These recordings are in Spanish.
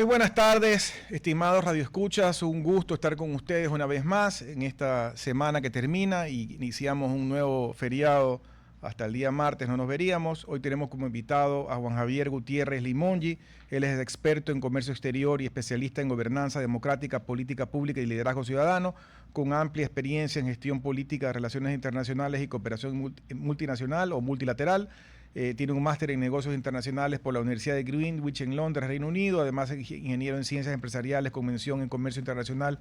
Muy buenas tardes, estimados radioescuchas, un gusto estar con ustedes una vez más en esta semana que termina y iniciamos un nuevo feriado. Hasta el día martes no nos veríamos. Hoy tenemos como invitado a Juan Javier Gutiérrez Limongi. Él es experto en comercio exterior y especialista en gobernanza democrática, política pública y liderazgo ciudadano, con amplia experiencia en gestión política, relaciones internacionales y cooperación multinacional o multilateral. Tiene un máster en negocios internacionales por la Universidad de Greenwich en Londres, Reino Unido. Además es ingeniero en ciencias empresariales, con mención en comercio internacional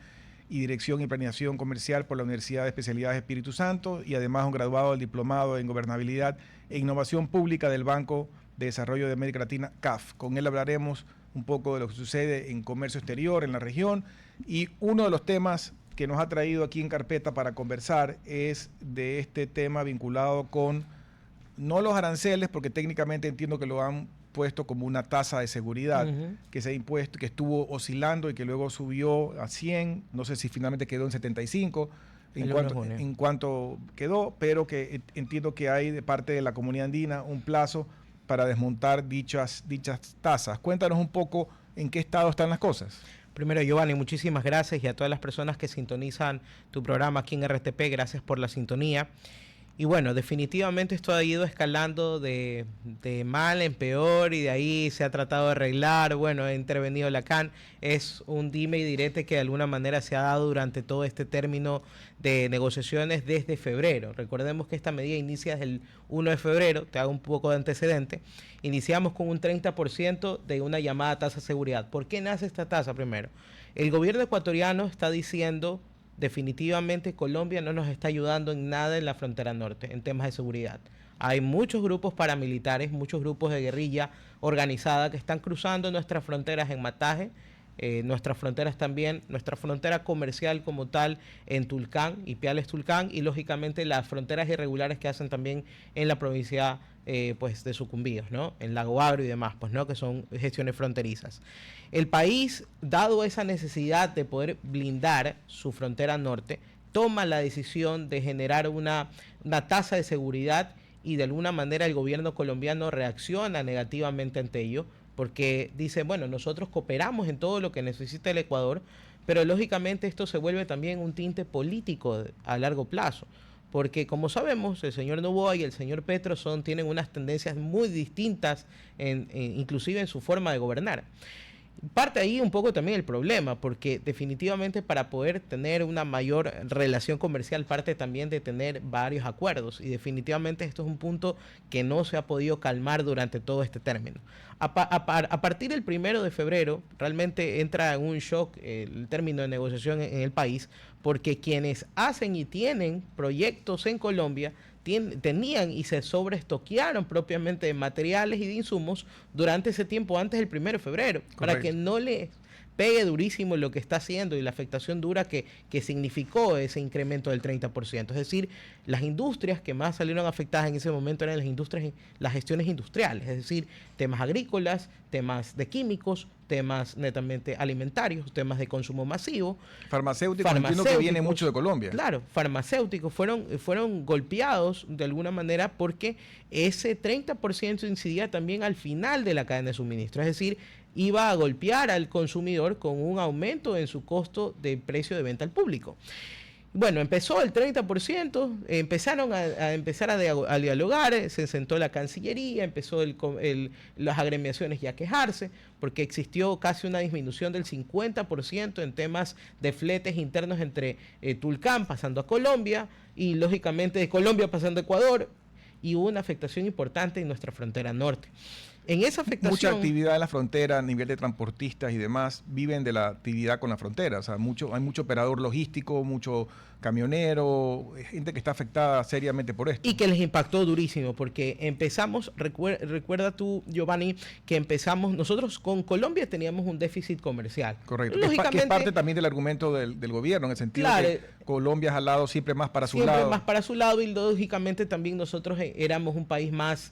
y dirección y planeación comercial por la Universidad de Especialidades Espíritu Santo, y además un graduado del diplomado en gobernabilidad e innovación pública del Banco de Desarrollo de América Latina, CAF. Con él hablaremos un poco de lo que sucede en comercio exterior en la región, y uno de los temas que nos ha traído aquí en carpeta para conversar es de este tema vinculado con no los aranceles, porque técnicamente entiendo que lo han puesto como una tasa de seguridad que se ha impuesto, que estuvo oscilando y que luego subió a 100, no sé si finalmente quedó en 75, en cuanto quedó, pero que entiendo que hay de parte de la comunidad andina un plazo para desmontar dichas tasas. Cuéntanos un poco en qué estado están las cosas. Primero, Giovanni, muchísimas gracias, y a todas las personas que sintonizan tu programa aquí en RTP, gracias por la sintonía. Y bueno, definitivamente esto ha ido escalando de mal en peor, y de ahí se ha tratado de arreglar. Bueno, ha intervenido la CAN. Es un dime y direte que de alguna manera se ha dado durante todo este término de negociaciones desde febrero. Recordemos que esta medida inicia desde el 1 de febrero. Te hago un poco de antecedente. Iniciamos con un 30% de una llamada tasa de seguridad. ¿Por qué nace esta tasa primero? El gobierno ecuatoriano está diciendo: definitivamente Colombia no nos está ayudando en nada en la frontera norte, en temas de seguridad. Hay muchos grupos paramilitares, muchos grupos de guerrilla organizada que están cruzando nuestras fronteras en Mataje, nuestras fronteras también, nuestra frontera comercial como tal en Tulcán, Ipiales Tulcán, y lógicamente las fronteras irregulares que hacen también en la provincia pues de Sucumbíos, ¿no? En Lago Agrio y demás, pues, ¿no? Que son gestiones fronterizas. El país, dado esa necesidad de poder blindar su frontera norte, toma la decisión de generar una tasa de seguridad, y de alguna manera el gobierno colombiano reacciona negativamente ante ello, porque dice, bueno, nosotros cooperamos en todo lo que necesita el Ecuador, pero lógicamente esto se vuelve también un tinte político a largo plazo. Porque como sabemos, el señor Noboa y el señor Petro tienen unas tendencias muy distintas, inclusive en su forma de gobernar. Parte ahí un poco también el problema, porque definitivamente para poder tener una mayor relación comercial parte también de tener varios acuerdos, y definitivamente esto es un punto que no se ha podido calmar durante todo este término. A partir del 1 de febrero realmente entra en un shock el término de negociación en el país, porque quienes hacen y tienen proyectos en Colombia tenían y se sobreestoquearon propiamente de materiales y de insumos durante ese tiempo antes del 1 de febrero. Correcto. Para que no les pegue durísimo lo que está haciendo y la afectación dura que significó ese incremento del 30%. Es decir, las industrias que más salieron afectadas en ese momento eran las gestiones industriales, es decir, temas agrícolas, temas de químicos, temas netamente alimentarios, temas de consumo masivo. Farmacéuticos, entiendo que viene mucho de Colombia. Claro, farmacéuticos fueron golpeados de alguna manera, porque ese 30% incidía también al final de la cadena de suministro, es decir, iba a golpear al consumidor con un aumento en su costo de precio de venta al público. Bueno, empezó el 30%, empezaron a dialogar, se sentó la Cancillería, empezó las agremiaciones ya a quejarse, porque existió casi una disminución del 50% en temas de fletes internos entre Tulcán pasando a Colombia, y lógicamente de Colombia pasando a Ecuador, y hubo una afectación importante en nuestra frontera norte. En esa afectación, mucha actividad en la frontera a nivel de transportistas y demás viven de la actividad con la frontera. O sea, hay mucho operador logístico, mucho camionero, gente que está afectada seriamente por esto. Y que les impactó durísimo, porque empezamos, recuerda tú, Giovanni, que empezamos, nosotros con Colombia teníamos un déficit comercial. Correcto, que es parte también del argumento del gobierno, en el sentido, claro, que Colombia ha jalado siempre más para su siempre lado. más para su lado, y lógicamente también nosotros éramos un país más,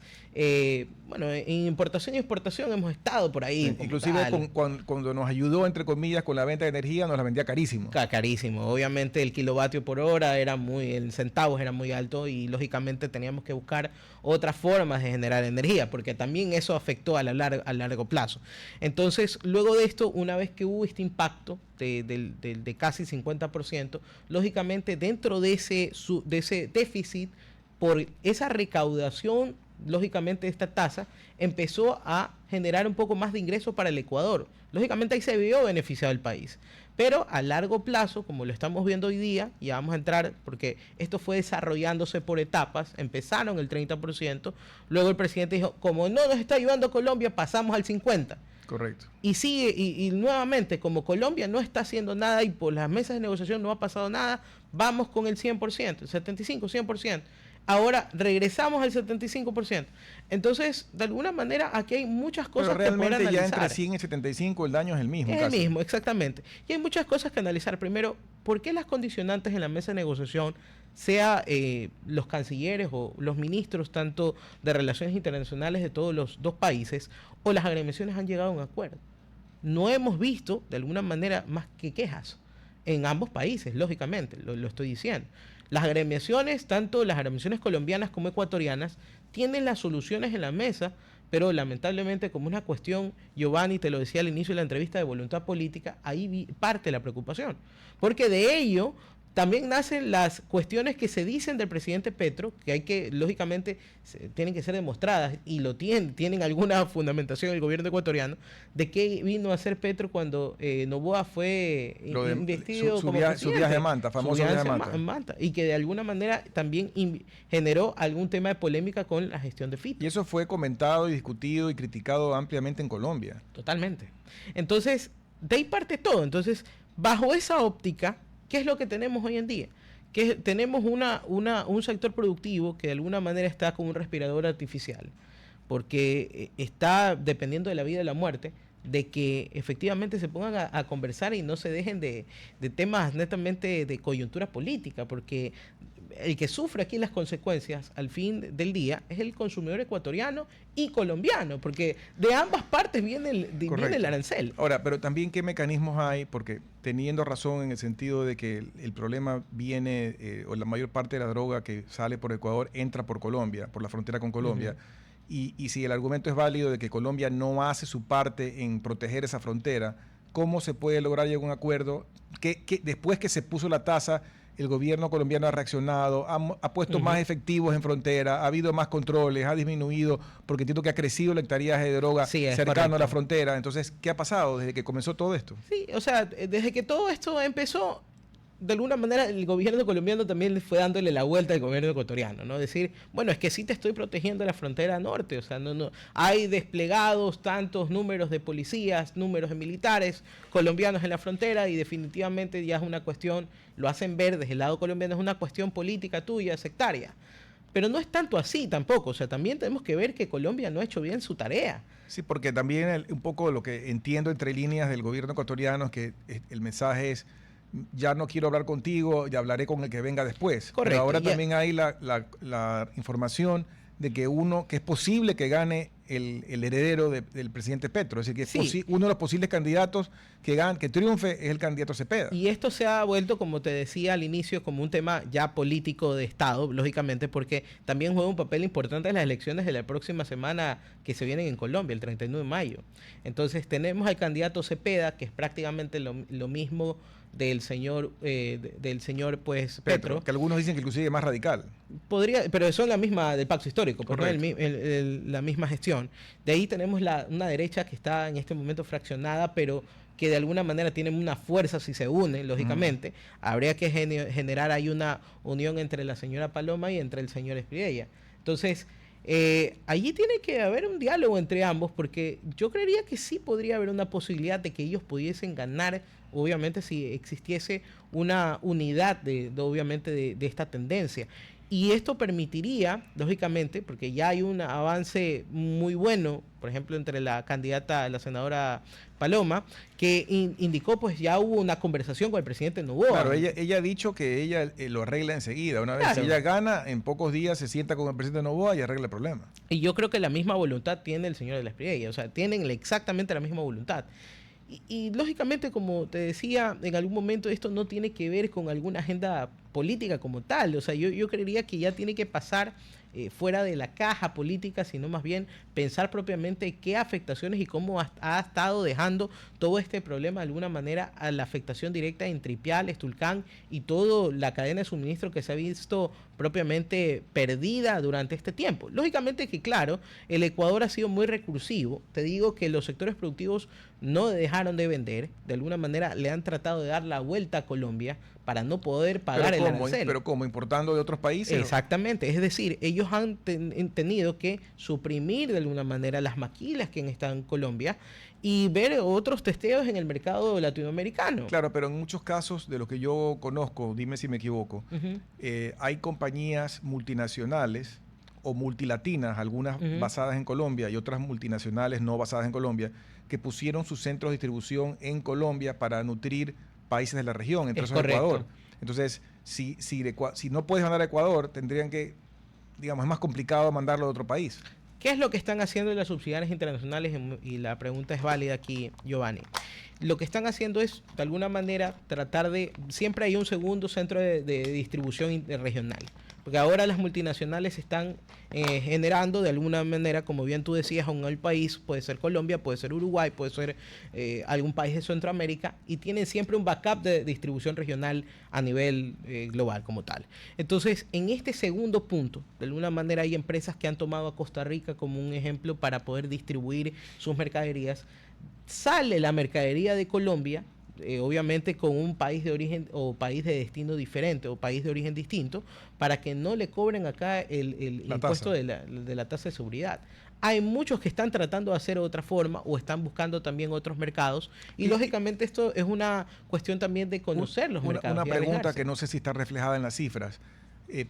bueno, en importación y exportación hemos estado por ahí. Sí, inclusive cuando nos ayudó, entre comillas, con la venta de energía, nos la vendía carísimo. Carísimo. Obviamente el kilovatio por hora era en centavos era muy alto, y lógicamente teníamos que buscar otras formas de generar energía, porque también eso afectó a largo plazo. Entonces, luego de esto, una vez que hubo este impacto de casi 50%, lógicamente dentro de ese déficit, por esa recaudación, lógicamente esta tasa empezó a generar un poco más de ingresos para el Ecuador. Lógicamente ahí se vio beneficiado el país. Pero a largo plazo, como lo estamos viendo hoy día, ya vamos a entrar, porque esto fue desarrollándose por etapas, empezaron el 30%, luego el presidente dijo, como no nos está ayudando Colombia, pasamos al 50%. Correcto. Y sigue, y nuevamente, como Colombia no está haciendo nada y por las mesas de negociación no ha pasado nada, vamos con el 100%, el 75%, 100%. Ahora regresamos al 75%. Entonces, de alguna manera, aquí hay muchas cosas que poder analizar. Realmente ya entre 100 y 75 el daño es el mismo. Es el mismo, exactamente. Y hay muchas cosas que analizar. Primero, ¿por qué las condicionantes en la mesa de negociación, sea los cancilleres o los ministros, tanto de relaciones internacionales de todos los dos países, o las agremiaciones, han llegado a un acuerdo? No hemos visto, de alguna manera, más que quejas en ambos países, lógicamente, lo estoy diciendo. Las agremiaciones, tanto las agremiaciones colombianas como ecuatorianas, tienen las soluciones en la mesa, pero lamentablemente, como una cuestión, Giovanni, te lo decía al inicio de la entrevista, de voluntad política, ahí parte la preocupación. Porque de ello también nacen las cuestiones que se dicen del presidente Petro, que hay que, lógicamente, tienen que ser demostradas, y lo tienen alguna fundamentación el gobierno ecuatoriano, de qué vino a hacer Petro cuando Noboa fue investido como presidente. Su viaje a Manta, famoso viaje a Manta. Y que de alguna manera también generó algún tema de polémica con la gestión de Fito. Y eso fue comentado y discutido y criticado ampliamente en Colombia. Totalmente. Entonces, de ahí parte todo. Entonces, bajo esa óptica, ¿qué es lo que tenemos hoy en día? Que tenemos un sector productivo que de alguna manera está como un respirador artificial, porque está dependiendo de la vida y la muerte, de que efectivamente se pongan a conversar y no se dejen de temas netamente de coyuntura política, porque el que sufre aquí las consecuencias al fin del día es el consumidor ecuatoriano y colombiano, porque de ambas partes viene el arancel. Ahora, pero también qué mecanismos hay, porque teniendo razón en el sentido de que el problema viene, o la mayor parte de la droga que sale por Ecuador entra por Colombia, por la frontera con Colombia, y si el argumento es válido de que Colombia no hace su parte en proteger esa frontera, ¿cómo se puede lograr llegar a un acuerdo que después que se puso la tasa, el gobierno colombiano ha reaccionado, ha puesto más efectivos en frontera, ha habido más controles, ha disminuido, porque entiendo que ha crecido el hectariaje de droga cercano a la frontera? Entonces, ¿qué ha pasado desde que comenzó todo esto? Sí, o sea, desde que todo esto empezó, de alguna manera el gobierno colombiano también le fue dándole la vuelta al gobierno ecuatoriano, ¿no? Decir, bueno, es que sí te estoy protegiendo la frontera norte, o sea, no hay desplegados tantos números de policías, números de militares colombianos en la frontera, y definitivamente ya es una cuestión, lo hacen ver desde el lado colombiano, es una cuestión política tuya, sectaria. Pero no es tanto así tampoco, o sea, también tenemos que ver que Colombia no ha hecho bien su tarea. Sí, porque también un poco lo que entiendo entre líneas del gobierno ecuatoriano es que el mensaje es: ya no quiero hablar contigo, ya hablaré con el que venga después. Correcto. Pero ahora también hay la información de que es posible que gane el heredero del presidente Petro. Es decir, que uno de los posibles candidatos que triunfe es el candidato Cepeda. Y esto se ha vuelto, como te decía al inicio, como un tema ya político de Estado, lógicamente, porque también juega un papel importante en las elecciones de la próxima semana que se vienen en Colombia, el 31 de mayo. Entonces tenemos al candidato Cepeda, que es prácticamente lo mismo del señor pues Petro, que algunos dicen que inclusive es más radical. Pero son la misma del pacto histórico, pues, ¿no? La misma gestión. De ahí tenemos una derecha que está en este momento fraccionada, pero que de alguna manera tiene una fuerza si se une, lógicamente. Habría que generar ahí una unión entre la señora Paloma y entre el señor Espriella. Entonces, allí tiene que haber un diálogo entre ambos, porque yo creería que sí podría haber una posibilidad de que ellos pudiesen ganar, obviamente si existiese una unidad obviamente de esta tendencia. Y esto permitiría, lógicamente, porque ya hay un avance muy bueno, por ejemplo, entre la candidata, la senadora Paloma, que indicó, pues ya hubo una conversación con el presidente Noboa. Claro, ella ha dicho que ella lo arregla enseguida. Una vez ella gana, en pocos días se sienta con el presidente Noboa y arregla el problema. Y yo creo que la misma voluntad tiene el señor de la Espriella, o sea, tienen exactamente la misma voluntad. Y lógicamente, como te decía, en algún momento esto no tiene que ver con alguna agenda política como tal. O sea, yo creería que ya tiene que pasar fuera de la caja política, sino más bien pensar propiamente qué afectaciones y cómo ha estado dejando todo este problema de alguna manera a la afectación directa en Tripiales, Tulcán y toda la cadena de suministro que se ha visto propiamente perdida durante este tiempo. Lógicamente que, claro, el Ecuador ha sido muy recursivo. Te digo que los sectores productivos no dejaron de vender, de alguna manera le han tratado de dar la vuelta a Colombia para no poder pagar el arancel. ¿Pero cómo? ¿Importando de otros países? Exactamente, es decir, ellos han tenido que suprimir de alguna manera las maquilas que están en Colombia y ver otros testeos en el mercado latinoamericano. Claro, pero en muchos casos, de lo que yo conozco, dime si me equivoco, hay compañías multinacionales o multilatinas, algunas basadas en Colombia y otras multinacionales no basadas en Colombia, que pusieron sus centros de distribución en Colombia para nutrir países de la región, entre esos Ecuador. Entonces, si no puedes mandar a Ecuador, tendrían que, digamos, es más complicado mandarlo a otro país. ¿Qué es lo que están haciendo las subsidiarias internacionales? Y la pregunta es válida aquí, Giovanni. Lo que están haciendo es, de alguna manera, tratar de... Siempre hay un segundo centro de distribución regional. Porque ahora las multinacionales están generando, de alguna manera, como bien tú decías, a un país, puede ser Colombia, puede ser Uruguay, puede ser algún país de Centroamérica, y tienen siempre un backup de distribución regional a nivel global como tal. Entonces, en este segundo punto, de alguna manera hay empresas que han tomado a Costa Rica como un ejemplo para poder distribuir sus mercaderías. Sale la mercadería de Colombia, obviamente con un país de origen o país de destino diferente o país de origen distinto, para que no le cobren acá el impuesto de la tasa de seguridad. Hay muchos que están tratando de hacer de otra forma o están buscando también otros mercados y lógicamente esto es una cuestión también de conocer los mercados. Una pregunta que no sé si está reflejada en las cifras.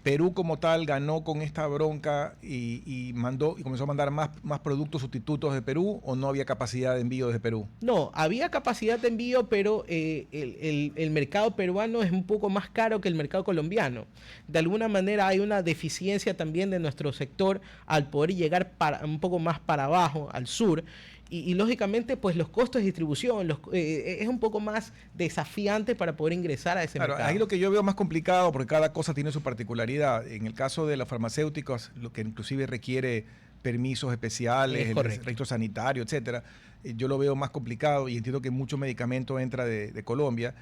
Perú como tal ganó con esta bronca y comenzó a mandar más productos sustitutos de Perú, ¿o no había capacidad de envío desde Perú? No, había capacidad de envío, pero el mercado peruano es un poco más caro que el mercado colombiano. De alguna manera hay una deficiencia también de nuestro sector al poder llegar un poco más para abajo, al sur. Y lógicamente, pues los costos de distribución es un poco más desafiante para poder ingresar a ese mercado. Ahí lo que yo veo más complicado, porque cada cosa tiene su particularidad. En el caso de las farmacéuticas, lo que inclusive requiere permisos especiales, el registro sanitario, etcétera, yo lo veo más complicado y entiendo que mucho medicamento entra de Colombia.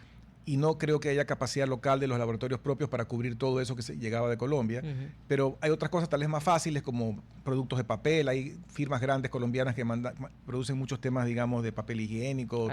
Y no creo que haya capacidad local de los laboratorios propios para cubrir todo eso que llegaba de Colombia. Pero hay otras cosas tal vez más fáciles, como productos de papel. Hay firmas grandes colombianas que producen muchos temas, digamos, de papel higiénico,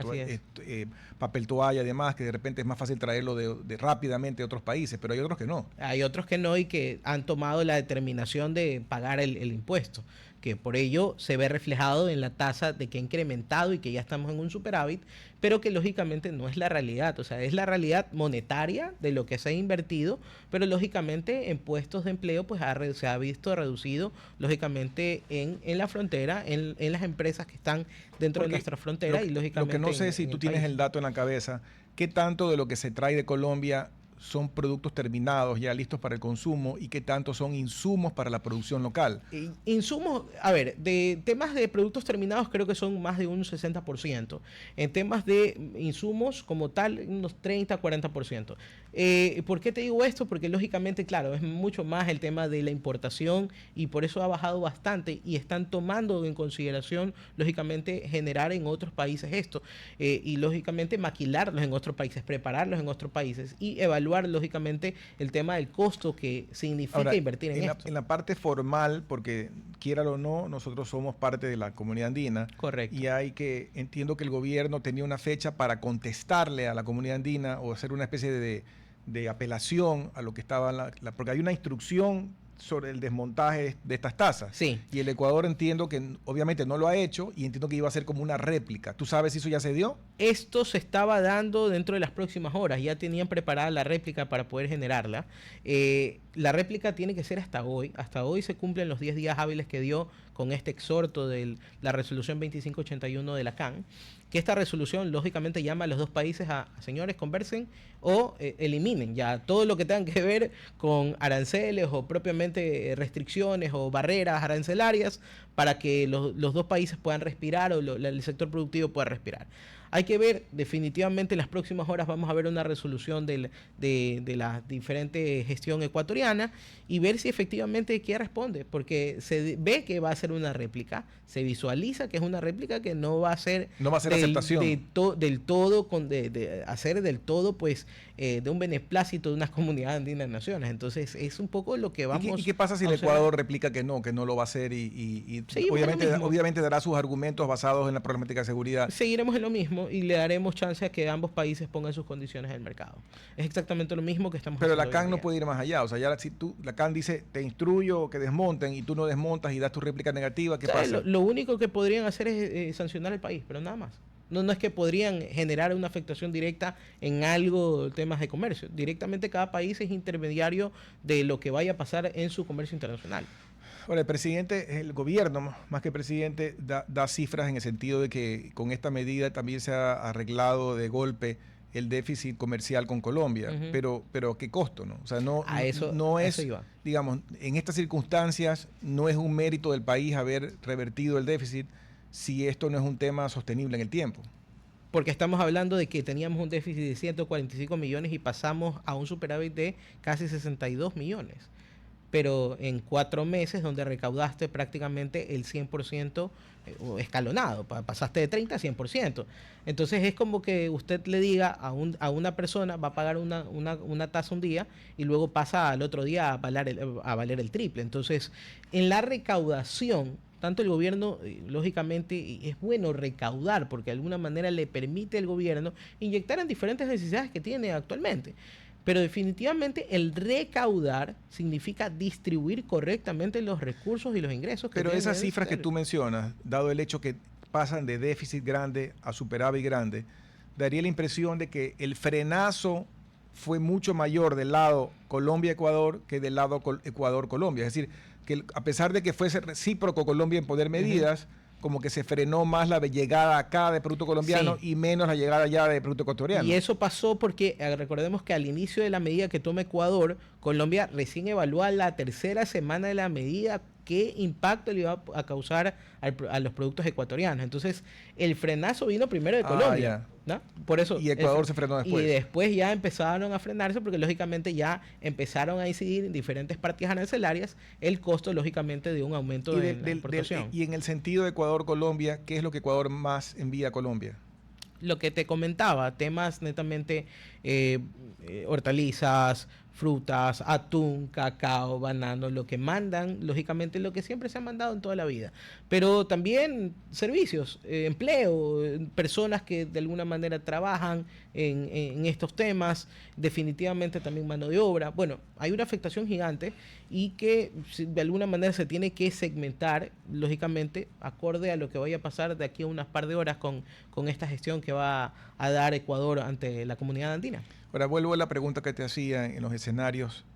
papel toalla, además, que de repente es más fácil traerlo rápidamente de otros países, pero hay otros que no. Hay otros que no y que han tomado la determinación de pagar el impuesto, que por ello se ve reflejado en la tasa de que ha incrementado y que ya estamos en un superávit, pero que lógicamente no es la realidad. O sea, es la realidad monetaria de lo que se ha invertido, pero lógicamente en puestos de empleo pues se ha visto reducido lógicamente en la frontera, en las empresas que están dentro de nuestra frontera y lógicamente... Lo que no sé si tú tienes el dato en la cabeza, ¿qué tanto de lo que se trae de Colombia son productos terminados ya listos para el consumo y qué tanto son insumos para la producción local? Insumos, a ver, de temas de productos terminados creo que son más de un 60%. En temas de insumos como tal, unos 30-40%. ¿Por qué te digo esto? Porque lógicamente, claro, es mucho más el tema de la importación y por eso ha bajado bastante y están tomando en consideración, lógicamente, generar en otros países esto y lógicamente maquilarlos en otros países, prepararlos en otros países y evaluar lógicamente el tema del costo que significa ahora, invertir en esto. En la parte formal, porque quiera o no, nosotros somos parte de la comunidad andina. Correcto. Y entiendo que el gobierno tenía una fecha para contestarle a la comunidad andina o hacer una especie de apelación a lo que estaba porque hay una instrucción sobre el desmontaje de estas tasas. Sí. Y el Ecuador entiendo que obviamente no lo ha hecho y entiendo que iba a ser como una réplica. ¿Tú sabes si eso ya se dio? Esto se estaba dando dentro de las próximas horas. Ya tenían preparada la réplica para poder generarla. la réplica tiene que ser hasta hoy. Hasta hoy se cumplen los 10 días hábiles que dio con este exhorto de la resolución 2581 de la CAN, que esta resolución lógicamente llama a los dos países a señores, conversen o eliminen ya todo lo que tengan que ver con aranceles o propiamente restricciones o barreras arancelarias para que los dos países puedan respirar o el sector productivo pueda respirar. Hay que ver, definitivamente en las próximas horas vamos a ver una resolución de la diferente gestión ecuatoriana y ver si efectivamente qué responde, porque se ve que va a ser una réplica, se visualiza que es una réplica que no va a ser aceptación. Del todo, hacer del todo, pues, de un beneplácito de una comunidad andina de naciones. Entonces, es un poco lo que vamos ¿Y qué pasa si el Ecuador replica que no lo va a hacer y obviamente dará sus argumentos basados en la problemática de seguridad? Seguiremos en lo mismo y le daremos chance a que ambos países pongan sus condiciones en el mercado. Es exactamente lo mismo que estamos haciendo. Pero la CAN no puede ir más allá. O sea, ya si la CAN dice, te instruyo que desmonten y tú no desmontas y das tu réplica negativa, ¿qué pasa? Lo único que podrían hacer es sancionar al país, pero nada más. No es que podrían generar una afectación directa en algo, temas de comercio. Directamente cada país es intermediario de lo que vaya a pasar en su comercio internacional. Ahora, el gobierno, más que presidente, da cifras en el sentido de que con esta medida también se ha arreglado de golpe el déficit comercial con Colombia, pero ¿qué costo? ¿No? O sea, digamos, en estas circunstancias no es un mérito del país haber revertido el déficit si esto no es un tema sostenible en el tiempo. Porque estamos hablando de que teníamos un déficit de 145 millones y pasamos a un superávit de casi 62 millones. Pero en 4 meses, donde recaudaste prácticamente el 100% escalonado, pasaste de 30 a 100%. Entonces es como que usted le diga a una persona, va a pagar una tasa un día y luego pasa al otro día a valer el triple. Entonces, en la recaudación, tanto el gobierno, lógicamente, es bueno recaudar porque de alguna manera le permite al gobierno inyectar en diferentes necesidades que tiene actualmente. Pero definitivamente el recaudar significa distribuir correctamente los recursos y los ingresos. Pero esas cifras que tú mencionas, dado el hecho que pasan de déficit grande a superávit grande, daría la impresión de que el frenazo fue mucho mayor del lado Colombia-Ecuador que del lado Ecuador-Colombia. Es decir, que a pesar de que fuese recíproco Colombia en poner medidas, como que se frenó más la llegada acá de producto colombiano y menos la llegada allá de producto ecuatoriano. Y eso pasó porque recordemos que al inicio de la medida que toma Ecuador, Colombia recién evalúa la tercera semana de la medida qué impacto le iba a causar a los productos ecuatorianos. Entonces, el frenazo vino primero de Colombia, ¿no? Por eso, y Ecuador se frenó después. Y después ya empezaron a frenarse porque lógicamente ya empezaron a incidir en diferentes partidas arancelarias el costo, lógicamente, de un aumento de la importación. Y en el sentido de Ecuador-Colombia, ¿qué es lo que Ecuador más envía a Colombia? Lo que te comentaba, temas netamente hortalizas, frutas, atún, cacao, banano, lo que mandan, lógicamente lo que siempre se ha mandado en toda la vida. Pero también servicios, empleo, personas que de alguna manera trabajan en estos temas, definitivamente también mano de obra. Bueno, hay una afectación gigante y que de alguna manera se tiene que segmentar, lógicamente, acorde a lo que vaya a pasar de aquí a unas par de horas con esta gestión que va a dar Ecuador ante la comunidad andina. Ahora vuelvo a la pregunta que te hacía en los escenarios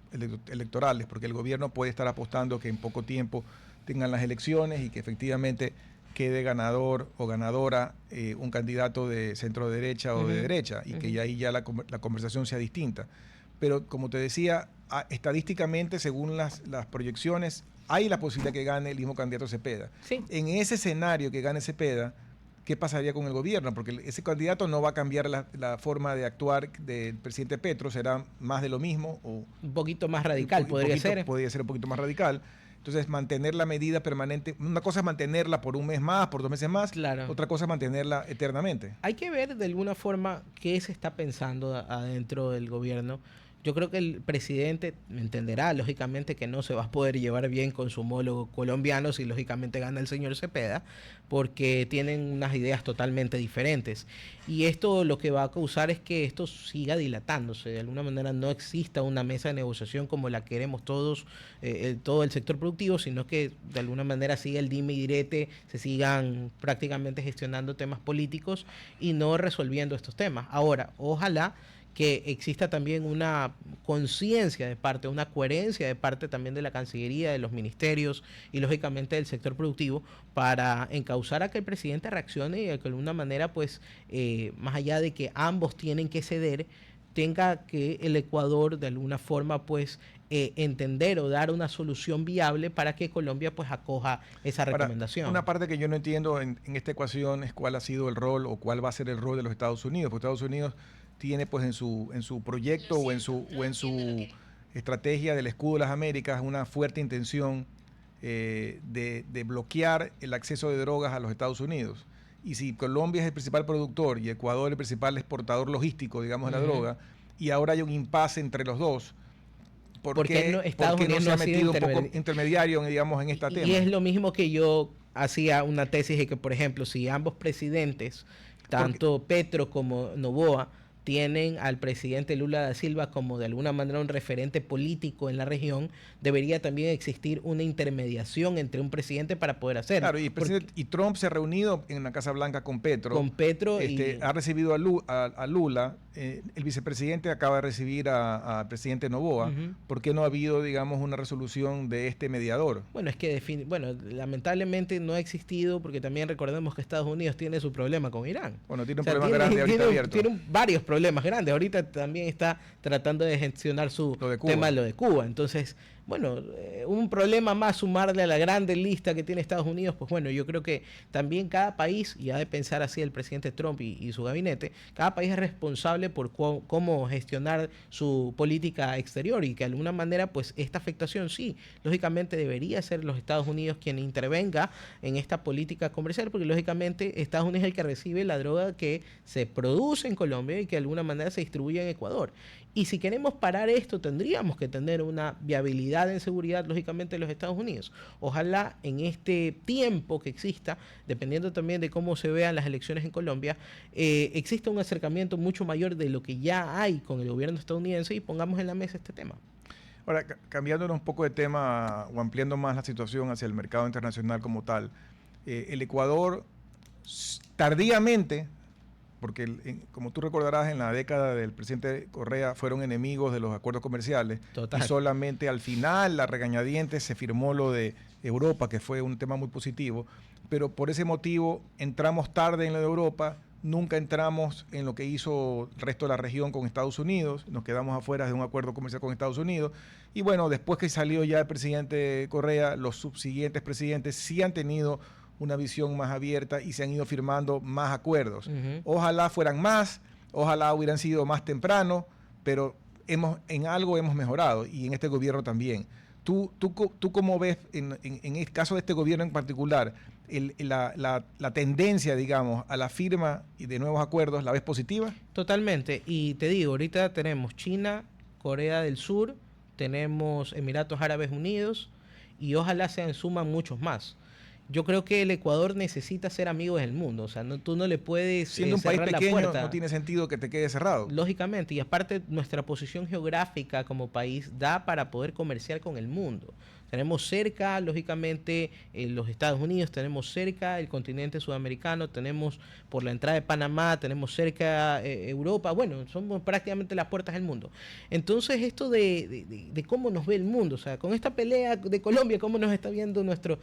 electorales, porque el gobierno puede estar apostando que en poco tiempo tengan las elecciones y que efectivamente quede ganador o ganadora un candidato de centro derecha o de derecha y que ahí ya la conversación sea distinta. Pero como te decía, estadísticamente, según las proyecciones, hay la posibilidad que gane el mismo candidato Cepeda. Sí. En ese escenario que gane Cepeda, ¿qué pasaría con el gobierno? Porque ese candidato no va a cambiar la forma de actuar del presidente Petro, será más de lo mismo. O un poquito más radical, podría ser. Podría ser un poquito más radical. Entonces, mantener la medida permanente, una cosa es mantenerla por un mes más, por 2 meses más, claro. Otra cosa es mantenerla eternamente. Hay que ver de alguna forma qué se está pensando adentro del gobierno. Yo creo que el presidente entenderá, lógicamente, que no se va a poder llevar bien con su homólogo colombiano si, lógicamente, gana el señor Cepeda, porque tienen unas ideas totalmente diferentes. Y esto lo que va a causar es que esto siga dilatándose. De alguna manera no exista una mesa de negociación como la queremos todos, todo el sector productivo, sino que de alguna manera siga el dime y direte, se sigan prácticamente gestionando temas políticos y no resolviendo estos temas. Ahora, ojalá que exista también una conciencia de parte, una coherencia de parte también de la Cancillería, de los ministerios y lógicamente del sector productivo para encauzar a que el presidente reaccione y a que de alguna manera, pues, más allá de que ambos tienen que ceder, tenga que el Ecuador de alguna forma pues entender o dar una solución viable para que Colombia pues acoja esa recomendación. Una parte que yo no entiendo en esta ecuación es cuál ha sido el rol o cuál va a ser el rol de los Estados Unidos, porque Estados Unidos tiene pues en su proyecto o en su estrategia del escudo de las Américas una fuerte intención de bloquear el acceso de drogas a los Estados Unidos. Y si Colombia es el principal productor y Ecuador el principal exportador logístico, digamos, de la droga, y ahora hay un impasse entre los dos, ¿por qué no se ha metido un poco intermediario, digamos, en este tema? Y es lo mismo que yo hacía una tesis de que, por ejemplo, si ambos presidentes, tanto Petro como Noboa, tienen al presidente Lula da Silva como de alguna manera un referente político en la región, debería también existir una intermediación entre un presidente para poder hacerlo. Claro, y Trump se ha reunido en la Casa Blanca con Petro. Con Petro ha recibido a Lula. El vicepresidente acaba de recibir al presidente Noboa. ¿Por qué no ha habido, digamos, una resolución de este mediador? Bueno, es que lamentablemente no ha existido, porque también recordemos que Estados Unidos tiene su problema con Irán. Bueno, tiene un problema grande ahorita abierto. Tiene varios problemas grandes. Ahorita también está tratando de gestionar su tema, lo de Cuba. Entonces, bueno, un problema más sumarle a la grande lista que tiene Estados Unidos, pues bueno, yo creo que también cada país, y ha de pensar así el presidente Trump y su gabinete, cada país es responsable por cómo gestionar su política exterior y que de alguna manera, pues esta afectación sí, lógicamente debería ser los Estados Unidos quien intervenga en esta política comercial, porque lógicamente Estados Unidos es el que recibe la droga que se produce en Colombia y que de alguna manera se distribuye en Ecuador. Y si queremos parar esto, tendríamos que tener una viabilidad en seguridad, lógicamente, de los Estados Unidos. Ojalá en este tiempo que exista, dependiendo también de cómo se vean las elecciones en Colombia, exista un acercamiento mucho mayor de lo que ya hay con el gobierno estadounidense y pongamos en la mesa este tema. Ahora, cambiándonos un poco de tema o ampliando más la situación hacia el mercado internacional como tal, el Ecuador tardíamente, porque como tú recordarás, en la década del presidente Correa fueron enemigos de los acuerdos comerciales. Total. Y solamente al final, la regañadientes, se firmó lo de Europa, que fue un tema muy positivo, pero por ese motivo entramos tarde en lo de Europa, nunca entramos en lo que hizo el resto de la región con Estados Unidos, nos quedamos afuera de un acuerdo comercial con Estados Unidos, y bueno, después que salió ya el presidente Correa, los subsiguientes presidentes sí han tenido una visión más abierta y se han ido firmando más acuerdos. Ojalá fueran más, ojalá hubieran sido más temprano, pero en algo hemos mejorado y en este gobierno también. ¿Tú cómo ves, en el caso de este gobierno en particular, la tendencia, digamos, a la firma de nuevos acuerdos, la ves positiva? Totalmente. Y te digo, ahorita tenemos China, Corea del Sur, tenemos Emiratos Árabes Unidos y ojalá se suman muchos más. Yo creo que el Ecuador necesita ser amigo del mundo, o sea, tú no le puedes siendo un país pequeño, no tiene sentido que te quede cerrado. Lógicamente, y aparte nuestra posición geográfica como país da para poder comerciar con el mundo. Tenemos cerca, lógicamente, los Estados Unidos, tenemos cerca el continente sudamericano, tenemos por la entrada de Panamá, tenemos cerca Europa, bueno, somos prácticamente las puertas del mundo. Entonces, esto de cómo nos ve el mundo, o sea, con esta pelea de Colombia, cómo nos está viendo nuestros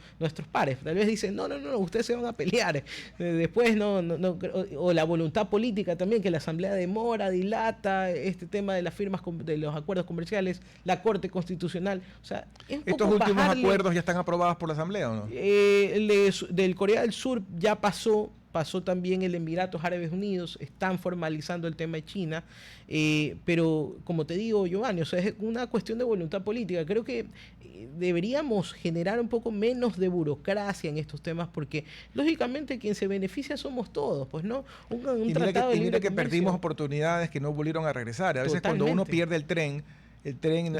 pares. Tal vez dicen, no, ustedes se van a pelear. Después, o la voluntad política también, que la Asamblea demora, dilata, este tema de las firmas, de los acuerdos comerciales, la Corte Constitucional, o sea, es un poco últimos acuerdos ya están aprobados por la Asamblea, ¿o no? Del Corea del Sur ya pasó también el Emiratos Árabes Unidos, están formalizando el tema de China, pero como te digo, Giovanni, o sea, es una cuestión de voluntad política. Creo que deberíamos generar un poco menos de burocracia en estos temas, porque lógicamente quien se beneficia somos todos, pues no, un tratado de libre que comercio. Perdimos oportunidades que no volvieron a regresar. A veces cuando uno pierde el tren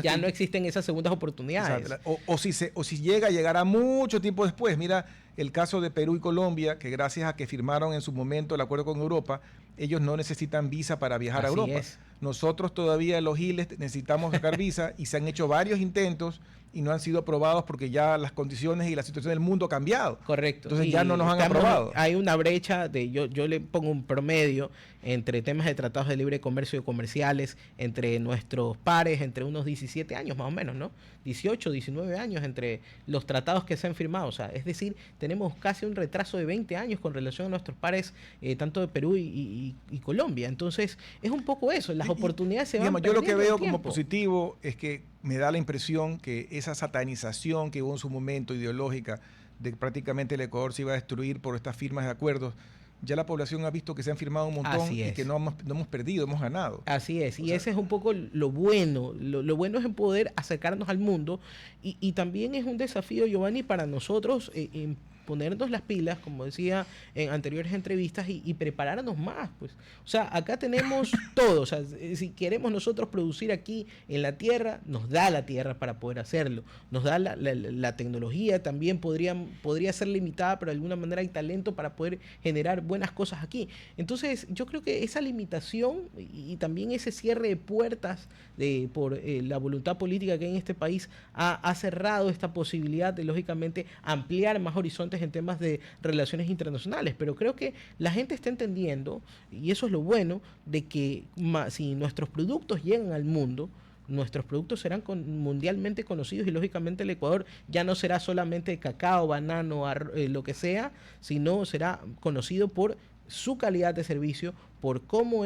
ya no existen esas segundas oportunidades. O si llegará mucho tiempo después. Mira el caso de Perú y Colombia, que gracias a que firmaron en su momento el acuerdo con Europa, ellos no necesitan visa para viajar a Europa. Nosotros todavía los giles necesitamos sacar visa y se han hecho varios intentos y no han sido aprobados porque ya las condiciones y la situación del mundo ha cambiado. Correcto. Entonces ya no nos han aprobado. Hay una brecha yo le pongo un promedio entre temas de tratados de libre comercio y comerciales entre nuestros pares, entre unos 17 años más o menos, ¿no? 18, 19 años entre los tratados que se han firmado. O sea, es decir, tenemos casi un retraso de 20 años con relación a nuestros pares, tanto de Perú y Colombia. Entonces, es un poco eso. Las oportunidades se van digamos, yo lo que veo como como positivo es que me da la impresión que esa satanización que hubo en su momento ideológica de que prácticamente el Ecuador se iba a destruir por estas firmas de acuerdos, ya la población ha visto que se han firmado un montón y que no hemos perdido, hemos ganado. Así es, y ese es un poco lo bueno. Lo bueno es en poder acercarnos al mundo y también es un desafío, Giovanni, para nosotros en ponernos las pilas, como decía en anteriores entrevistas, y prepararnos más, pues. O sea, acá tenemos todo. O sea, si queremos nosotros producir aquí en la tierra, nos da la tierra para poder hacerlo. Nos da la tecnología, también podría ser limitada, pero de alguna manera hay talento para poder generar buenas cosas aquí. Entonces, yo creo que esa limitación y también ese cierre de puertas por la voluntad política que hay en este país ha cerrado esta posibilidad de, lógicamente, ampliar más horizontes en temas de relaciones internacionales, pero creo que la gente está entendiendo, y eso es lo bueno, de que si nuestros productos llegan al mundo, nuestros productos serán mundialmente conocidos y lógicamente el Ecuador ya no será solamente cacao, banano, lo que sea, sino será conocido por su calidad de servicio, por cómo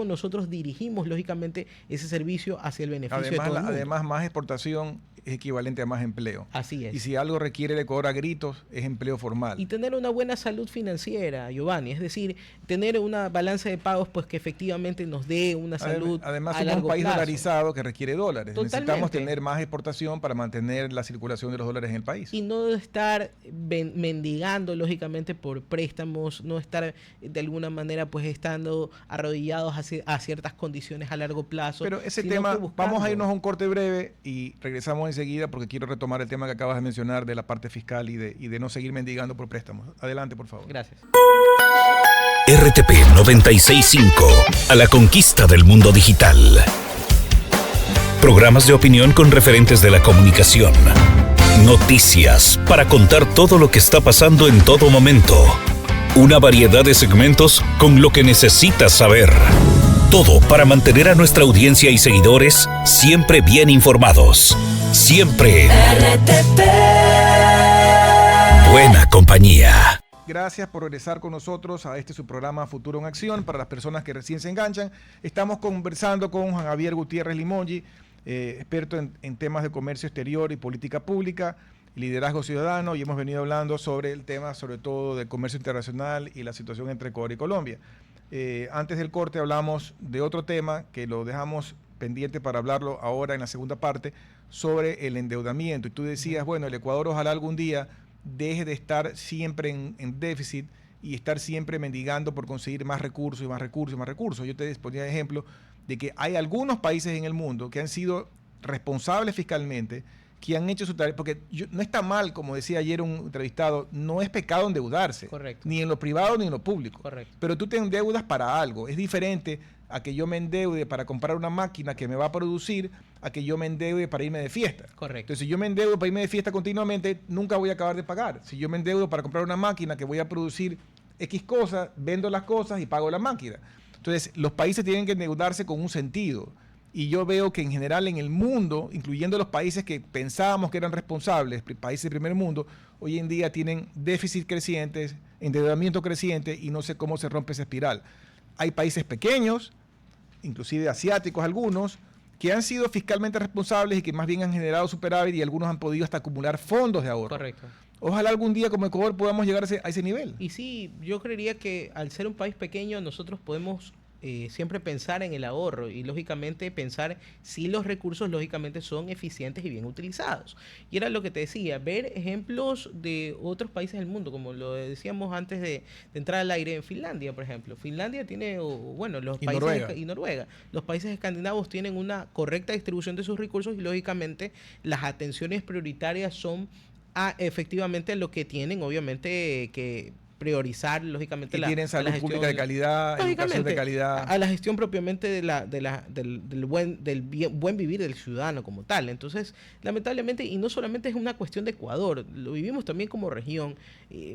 nosotros dirigimos lógicamente ese servicio hacia el beneficio de todo el mundo. Además, más exportación es equivalente a más empleo. Así es. Y si algo requiere el Ecuador a gritos, es empleo formal. Y tener una buena salud financiera, Giovanni, es decir, tener una balanza de pagos pues que efectivamente nos dé una salud además, a somos un largo país plazo. dolarizado que requiere dólares. Totalmente. Necesitamos tener más exportación para mantener la circulación de los dólares en el país. Y no estar mendigando, lógicamente, por préstamos, no estar de alguna manera pues estando arrodillados a ciertas condiciones a largo plazo. Pero ese tema, vamos a irnos a un corte breve y regresamos enseguida porque quiero retomar el tema que acabas de mencionar de la parte fiscal y de no seguir mendigando por préstamos. Adelante, por favor. Gracias. RTP 96.5, a la conquista del mundo digital. Programas de opinión con referentes de la comunicación. Noticias para contar todo lo que está pasando en todo momento. Una variedad de segmentos con lo que necesitas saber. Todo para mantener a nuestra audiencia y seguidores siempre bien informados. Siempre RTP. Buena compañía. Gracias por regresar con nosotros a su programa Futuro en Acción. Para las personas que recién se enganchan, estamos conversando con Juan Javier Gutiérrez Limongi, experto en temas de comercio exterior y política pública, liderazgo ciudadano, y hemos venido hablando sobre el tema, sobre todo, de comercio internacional y la situación entre Ecuador y Colombia. Antes del corte hablamos de otro tema que lo dejamos pendiente para hablarlo ahora en la segunda parte, sobre el endeudamiento. Y tú decías, bueno, el Ecuador ojalá algún día deje de estar siempre en déficit y estar siempre mendigando por conseguir más recursos y más recursos y más recursos. Yo te ponía ejemplo de que hay algunos países en el mundo que han sido responsables fiscalmente, que han hecho su tarea, porque no está mal, como decía ayer un entrevistado, no es pecado endeudarse. Correcto. Ni en lo privado ni en lo público. Correcto. Pero tú te endeudas para algo. Es diferente a que yo me endeude para comprar una máquina que me va a producir, a que yo me endeude para irme de fiesta. Correcto. Entonces, si yo me endeudo para irme de fiesta continuamente, nunca voy a acabar de pagar. Si yo me endeudo para comprar una máquina que voy a producir X cosas, vendo las cosas y pago la máquina. Entonces, los países tienen que endeudarse con un sentido. Y yo veo que en general en el mundo, incluyendo los países que pensábamos que eran responsables, países del primer mundo, hoy en día tienen déficit crecientes, endeudamiento creciente y no sé cómo se rompe esa espiral. Hay países pequeños, inclusive asiáticos algunos, que han sido fiscalmente responsables y que más bien han generado superávit y algunos han podido hasta acumular fondos de ahorro. Correcto. Ojalá algún día como Ecuador podamos llegar a ese nivel. Y sí, yo creería que al ser un país pequeño nosotros podemos siempre pensar en el ahorro y lógicamente pensar si los recursos lógicamente son eficientes y bien utilizados. Y era lo que te decía, ver ejemplos de otros países del mundo, como lo decíamos antes de entrar al aire, en Finlandia, por ejemplo. Finlandia tiene, los países Noruega. y Noruega. Los países escandinavos tienen una correcta distribución de sus recursos y lógicamente las atenciones prioritarias son efectivamente lo que tienen, obviamente, que priorizar, lógicamente, tienen salud pública de calidad, educación de calidad. A la gestión propiamente del buen vivir del ciudadano como tal. Entonces, lamentablemente, y no solamente es una cuestión de Ecuador, lo vivimos también como región,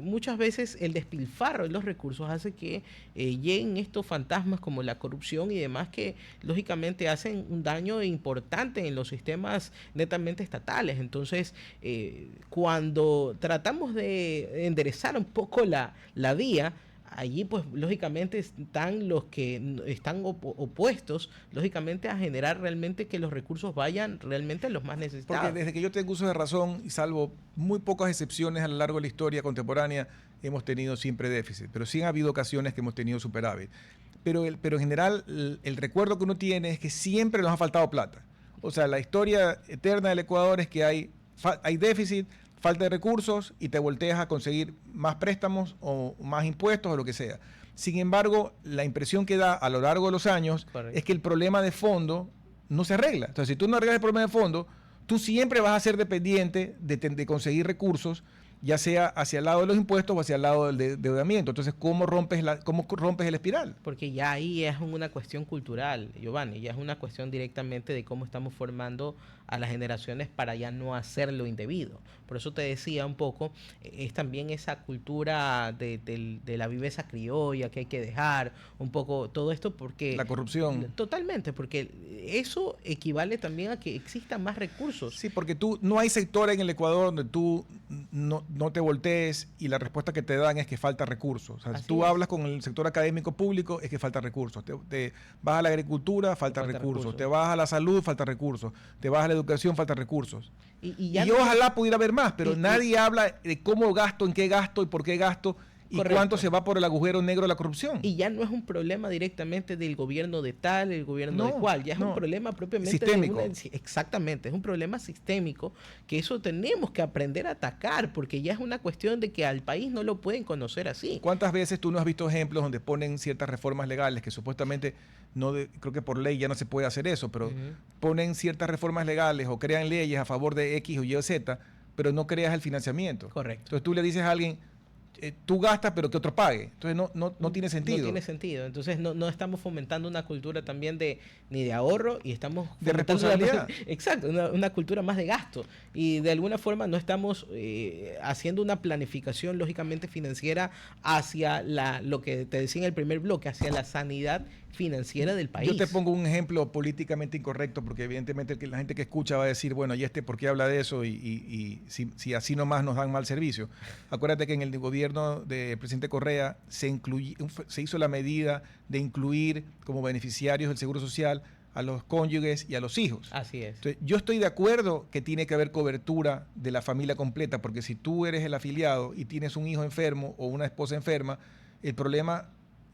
muchas veces el despilfarro de los recursos hace que lleguen estos fantasmas como la corrupción y demás que, lógicamente, hacen un daño importante en los sistemas netamente estatales. Entonces, cuando tratamos de enderezar un poco la vía, allí pues lógicamente están los que están opuestos, lógicamente, a generar realmente que los recursos vayan realmente a los más necesitados. Porque desde que yo tengo uso de razón, y salvo muy pocas excepciones a lo largo de la historia contemporánea, hemos tenido siempre déficit, pero sí ha habido ocasiones que hemos tenido superávit. Pero en general el recuerdo que uno tiene es que siempre nos ha faltado plata. O sea, la historia eterna del Ecuador es que hay déficit, falta de recursos y te volteas a conseguir más préstamos o más impuestos o lo que sea. Sin embargo, la impresión que da a lo largo de los años es que el problema de fondo no se arregla. Entonces, si tú no arreglas el problema de fondo, tú siempre vas a ser dependiente de conseguir recursos, ya sea hacia el lado de los impuestos o hacia el lado del endeudamiento. Entonces, ¿cómo rompes el espiral? Porque ya ahí es una cuestión cultural, Giovanni, ya es una cuestión directamente de cómo estamos formando a las generaciones para ya no hacer lo indebido. Por eso te decía un poco, es también esa cultura de la viveza criolla que hay que dejar, un poco todo esto porque... La corrupción. Totalmente, porque eso equivale también a que existan más recursos. Sí, porque no hay sector en el Ecuador donde tú no te voltees y la respuesta que te dan es que falta recursos. O sea, si tú hablas con el sector académico público, es que falta recursos. Te vas a la agricultura, falta recursos. Te vas a la salud, falta recursos. Te vas a la educación, falta recursos. Y ojalá pudiera haber más, pero nadie habla de cómo gasto, en qué gasto y por qué gasto. ¿Y cuánto se va por el agujero negro de la corrupción? Y ya no es un problema directamente del gobierno de tal, el gobierno de cual, ya es un problema propiamente sistémico. Exactamente, es un problema sistémico que eso tenemos que aprender a atacar, porque ya es una cuestión de que al país no lo pueden conocer así. ¿Cuántas veces tú no has visto ejemplos donde ponen ciertas reformas legales que supuestamente, creo que por ley ya no se puede hacer eso, pero ponen ciertas reformas legales o crean leyes a favor de X o Y o Z, pero no creas el financiamiento? Correcto. Entonces tú le dices a alguien, tú gastas pero que otro pague. Entonces no tiene sentido. No tiene sentido. Entonces no estamos fomentando una cultura también ni de ahorro y estamos de responsabilidad. Exacto, una cultura más de gasto. Y de alguna forma no estamos haciendo una planificación lógicamente financiera hacia lo que te decía en el primer bloque, hacia la sanidad financiera del país. Yo te pongo un ejemplo políticamente incorrecto porque evidentemente la gente que escucha va a decir, bueno, ¿y por qué habla de eso? Y si así nomás nos dan mal servicio. Acuérdate que en el gobierno del presidente Correa se hizo la medida de incluir como beneficiarios del Seguro Social a los cónyuges y a los hijos. Así es. Entonces, yo estoy de acuerdo que tiene que haber cobertura de la familia completa, porque si tú eres el afiliado y tienes un hijo enfermo o una esposa enferma, el problema,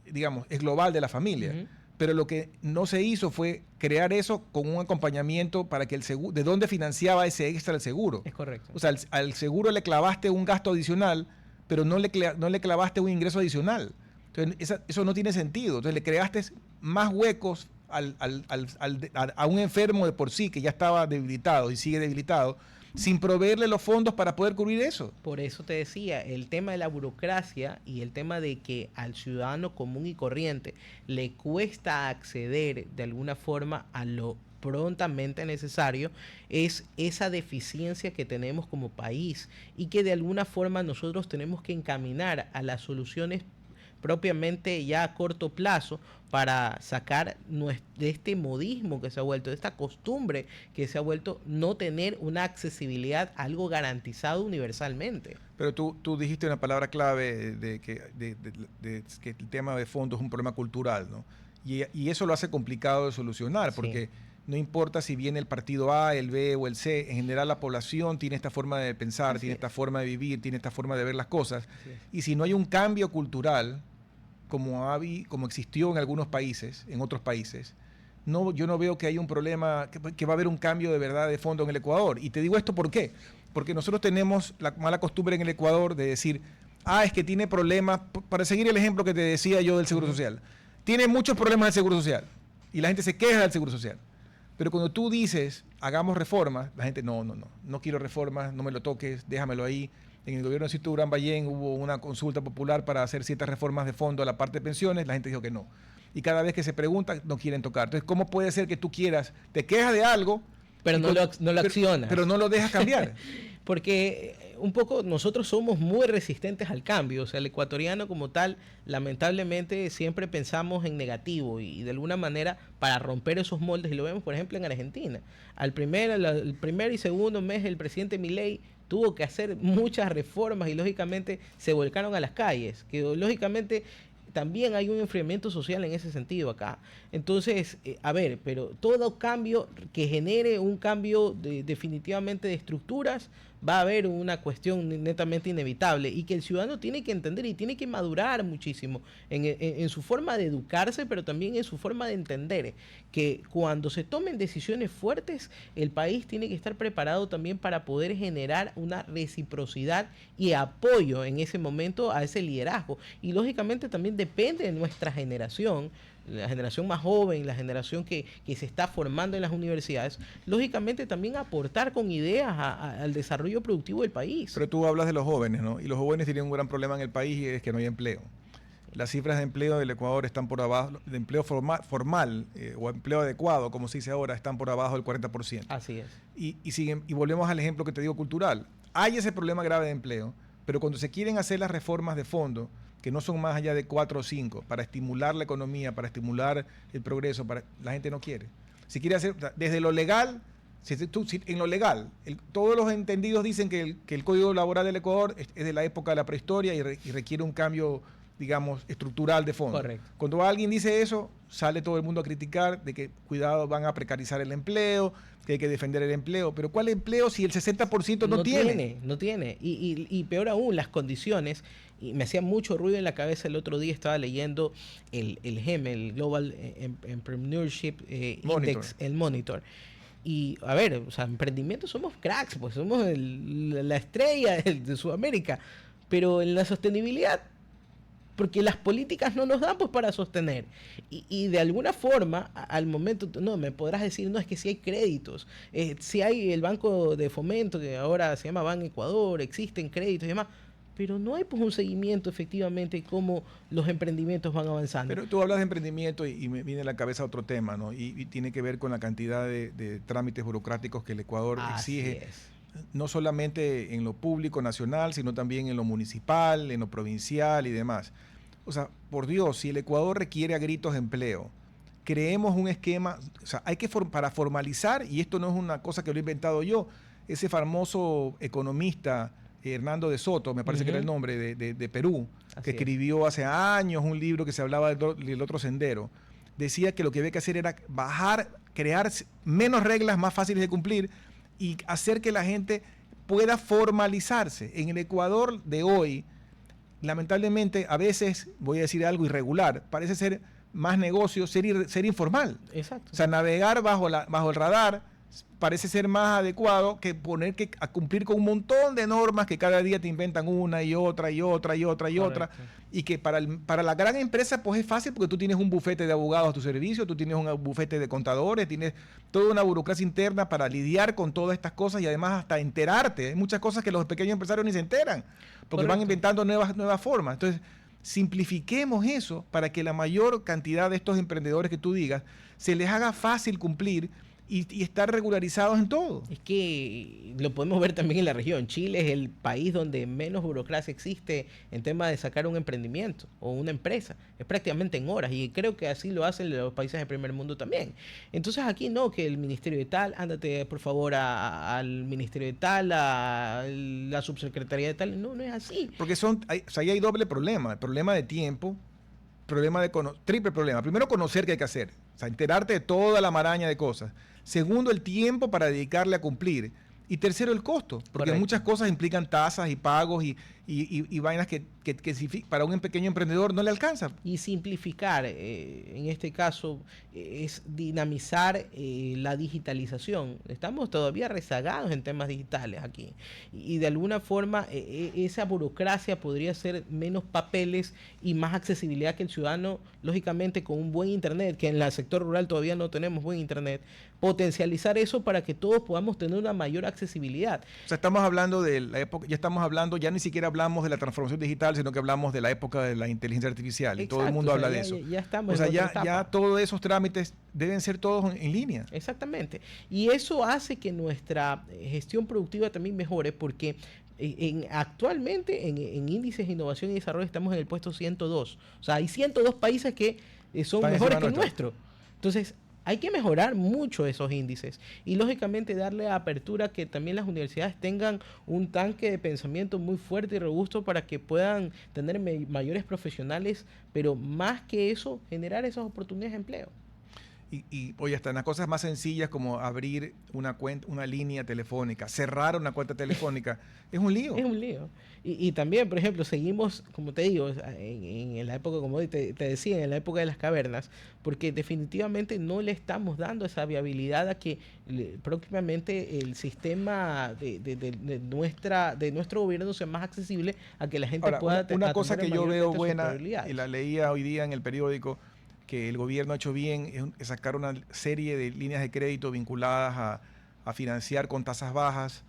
digamos, es global de la familia. Pero lo que no se hizo fue crear eso con un acompañamiento para que el seguro, ¿de dónde financiaba ese extra el seguro? Es correcto. O sea, al seguro le clavaste un gasto adicional, pero no le clavaste un ingreso adicional. Entonces, eso no tiene sentido. Entonces, le creaste más huecos a un enfermo de por sí que ya estaba debilitado y sigue debilitado, sin proveerle los fondos para poder cubrir eso. Por eso te decía, el tema de la burocracia y el tema de que al ciudadano común y corriente le cuesta acceder de alguna forma a lo prontamente necesario, es esa deficiencia que tenemos como país y que de alguna forma nosotros tenemos que encaminar a las soluciones propiamente ya a corto plazo para sacar de este modismo que se ha vuelto, de esta costumbre que se ha vuelto no tener una accesibilidad a algo garantizado universalmente. Pero tú dijiste una palabra clave de que el tema de fondo es un problema cultural, ¿no? Y eso lo hace complicado de solucionar, porque no importa si viene el partido A, el B o el C, en general la población tiene esta forma de pensar, tiene esta forma de vivir, tiene esta forma de ver las cosas. Y si no hay un cambio cultural, como existió en algunos países, en otros países, yo no veo que haya un problema, que va a haber un cambio de verdad de fondo en el Ecuador. Y te digo esto ¿por qué? Porque nosotros tenemos la mala costumbre en el Ecuador de decir, es que tiene problemas, para seguir el ejemplo que te decía yo del Seguro Social, tiene muchos problemas del Seguro Social y la gente se queja del Seguro Social. Pero cuando tú dices, hagamos reformas, la gente, no quiero reformas, no me lo toques, déjamelo ahí. en el gobierno de Sito Durán Ballén hubo una consulta popular para hacer ciertas reformas de fondo a la parte de pensiones, la gente dijo que no. Y cada vez que se pregunta, no quieren tocar. Entonces, ¿cómo puede ser que tú quieras, te quejas de algo, pero no lo accionas? Pero no lo dejas cambiar. Porque un poco nosotros somos muy resistentes al cambio. O sea, el ecuatoriano como tal, lamentablemente siempre pensamos en negativo y de alguna manera para romper esos moldes, y lo vemos por ejemplo en Argentina. El primer y segundo mes el presidente Milei tuvo que hacer muchas reformas y lógicamente se volcaron a las calles, que lógicamente también hay un enfriamiento social en ese sentido acá. Entonces, a ver, pero todo cambio que genere un cambio definitivamente de estructuras, va a haber una cuestión netamente inevitable y que el ciudadano tiene que entender y tiene que madurar muchísimo en su forma de educarse, pero también en su forma de entender que cuando se tomen decisiones fuertes, el país tiene que estar preparado también para poder generar una reciprocidad y apoyo en ese momento a ese liderazgo. Y lógicamente también depende de nuestra generación, la generación más joven, la generación que se está formando en las universidades, lógicamente también aportar con ideas al desarrollo productivo del país. Pero tú hablas de los jóvenes, ¿no? Y los jóvenes tienen un gran problema en el país y es que no hay empleo. Las cifras de empleo del Ecuador están por abajo, de empleo formal o empleo adecuado, como se dice ahora, están por abajo del 40%. Así es. Y volvemos al ejemplo que te digo cultural. Hay ese problema grave de empleo, pero cuando se quieren hacer las reformas de fondo, que no son más allá de 4 o 5, para estimular la economía, para estimular el progreso, la gente no quiere. Si quiere hacer, desde lo legal, en lo legal, todos los entendidos dicen que el Código Laboral del Ecuador es de la época de la prehistoria y requiere un cambio, digamos, estructural de fondo. Correcto. Cuando alguien dice eso, sale todo el mundo a criticar de que, cuidado, van a precarizar el empleo, que hay que defender el empleo. Pero ¿cuál empleo si el 60% no tiene? No tiene. Y peor aún, las condiciones. Y me hacía mucho ruido en la cabeza el otro día, estaba leyendo el GEM, el Global Entrepreneurship Index, el Monitor. Y a ver, o sea, emprendimiento somos cracks, pues somos la estrella de Sudamérica. Pero en la sostenibilidad, porque las políticas no nos dan pues para sostener. Y de alguna forma, al momento, no, me podrás decir, no, es que si hay créditos, si hay el Banco de Fomento, que ahora se llama Ban Ecuador, existen créditos y demás, pero no hay pues un seguimiento efectivamente de cómo los emprendimientos van avanzando. Pero tú hablas de emprendimiento y me viene a la cabeza otro tema, ¿no? Y tiene que ver con la cantidad de trámites burocráticos que el Ecuador exige. No solamente en lo público nacional, sino también en lo municipal, en lo provincial y demás. O sea, por Dios, si el Ecuador requiere a gritos empleo, creemos un esquema, o sea, hay que para formalizar, y esto no es una cosa que lo he inventado yo, ese famoso economista Hernando de Soto, me parece que era el nombre, de Perú, que escribió hace años un libro que se hablaba del otro sendero, decía que lo que había que hacer era crear menos reglas más fáciles de cumplir y hacer que la gente pueda formalizarse. En el Ecuador de hoy, lamentablemente, a veces, voy a decir algo irregular, parece ser más negocio ser informal. Exacto. O sea, navegar bajo el radar parece ser más adecuado que a cumplir con un montón de normas que cada día te inventan una y otra y otra y otra y otra. Y que para la gran empresa pues es fácil porque tú tienes un bufete de abogados a tu servicio, tú tienes un bufete de contadores, tienes toda una burocracia interna para lidiar con todas estas cosas y además hasta enterarte. Hay muchas cosas que los pequeños empresarios ni se enteran porque van inventando nuevas formas. Entonces, simplifiquemos eso para que la mayor cantidad de estos emprendedores que tú digas se les haga fácil cumplir y estar regularizados en todo. Es que lo podemos ver también en la región. Chile es el país donde menos burocracia existe en tema de sacar un emprendimiento o una empresa. Es prácticamente en horas y creo que así lo hacen los países del primer mundo también. Entonces aquí no, que el ministerio de tal, ándate por favor al ministerio de tal, a la subsecretaría de tal. No es así. Porque ahí hay doble problema. El problema de tiempo, triple problema. Primero, conocer qué hay que hacer. O sea, enterarte de toda la maraña de cosas. Segundo, el tiempo para dedicarle a cumplir. Y tercero, el costo. Porque muchas cosas implican tasas y pagos y y vainas que para un pequeño emprendedor no le alcanza. Y simplificar, en este caso, es dinamizar la digitalización. Estamos todavía rezagados en temas digitales aquí. Y de alguna forma esa burocracia podría ser menos papeles y más accesibilidad, que el ciudadano, lógicamente, con un buen internet, que en el sector rural todavía no tenemos buen internet, potencializar eso para que todos podamos tener una mayor accesibilidad. O sea, estamos hablando de la época, ya ni siquiera hablamos de la transformación digital, sino que hablamos de la época de la inteligencia artificial. Exacto, y todo el mundo habla de eso. Ya estamos o sea, en otra etapa. ya todos esos trámites deben ser todos en línea. Exactamente. Y eso hace que nuestra gestión productiva también mejore, porque actualmente en índices de innovación y desarrollo estamos en el puesto 102. O sea, hay 102 países que son mejores que el nuestro. Entonces, hay que mejorar mucho esos índices y lógicamente darle apertura, que también las universidades tengan un tanque de pensamiento muy fuerte y robusto para que puedan tener mayores profesionales, pero más que eso, generar esas oportunidades de empleo. Y oye, hasta en las cosas más sencillas como abrir una cuenta, una línea telefónica, cerrar una cuenta telefónica, es un lío. Es un lío. Y también, por ejemplo, seguimos, como te digo, en la época, como te decía, en la época de las cavernas, porque definitivamente no le estamos dando esa viabilidad a que próximamente el sistema de nuestro gobierno sea más accesible, a que la gente pueda tener. Una cosa que yo veo buena, y la leía hoy día en el periódico, que el gobierno ha hecho bien, es sacar una serie de líneas de crédito vinculadas a financiar con tasas bajas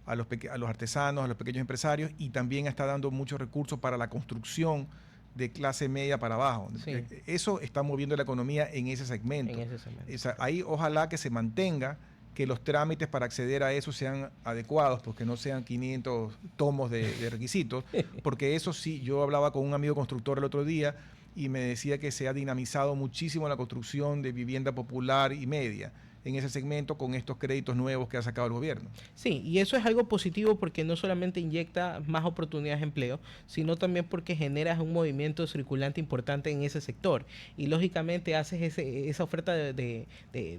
a los artesanos, a los pequeños empresarios, y también está dando muchos recursos para la construcción de clase media para abajo. Sí. Eso está moviendo la economía en ese segmento. O sea, ahí ojalá que se mantenga, que los trámites para acceder a eso sean adecuados, porque no sean 500 tomos de requisitos, porque eso sí, yo hablaba con un amigo constructor el otro día, y me decía que se ha dinamizado muchísimo la construcción de vivienda popular y media en ese segmento con estos créditos nuevos que ha sacado el gobierno. Sí, y eso es algo positivo, porque no solamente inyecta más oportunidades de empleo, sino también porque generas un movimiento circulante importante en ese sector. Y lógicamente haces esa oferta de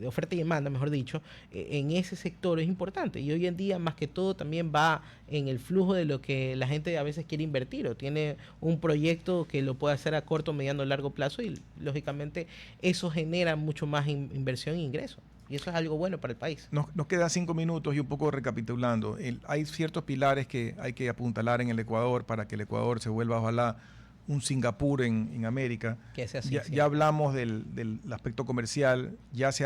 oferta y demanda, mejor dicho, en ese sector es importante. Y hoy en día, más que todo, también va en el flujo de lo que la gente a veces quiere invertir, o tiene un proyecto que lo puede hacer a corto, mediano, largo plazo, y lógicamente eso genera mucho más inversión e ingreso. Y eso es algo bueno para el país. Nos quedan 5 minutos y un poco recapitulando. Hay ciertos pilares que hay que apuntalar en el Ecuador para que el Ecuador se vuelva, ojalá, un Singapur en América. Que sea así, ya hablamos del aspecto comercial, ya se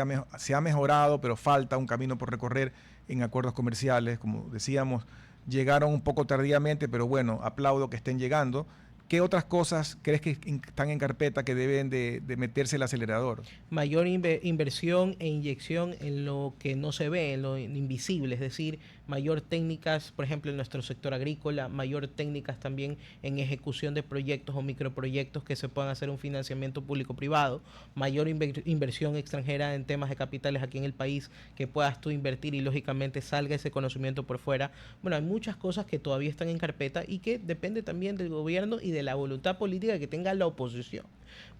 ha mejorado, pero falta un camino por recorrer en acuerdos comerciales. Como decíamos, llegaron un poco tardíamente, pero bueno, aplaudo que estén llegando. ¿Qué otras cosas crees que están en carpeta que deben de meterse el acelerador? Mayor inversión e inyección en lo que no se ve, en lo invisible, es decir, mayor técnicas, por ejemplo, en nuestro sector agrícola, mayor técnicas también en ejecución de proyectos o microproyectos que se puedan hacer un financiamiento público-privado, mayor inversión extranjera en temas de capitales aquí en el país, que puedas tú invertir y lógicamente salga ese conocimiento por fuera. Bueno, hay muchas cosas que todavía están en carpeta y que depende también del gobierno y de la voluntad política que tenga la oposición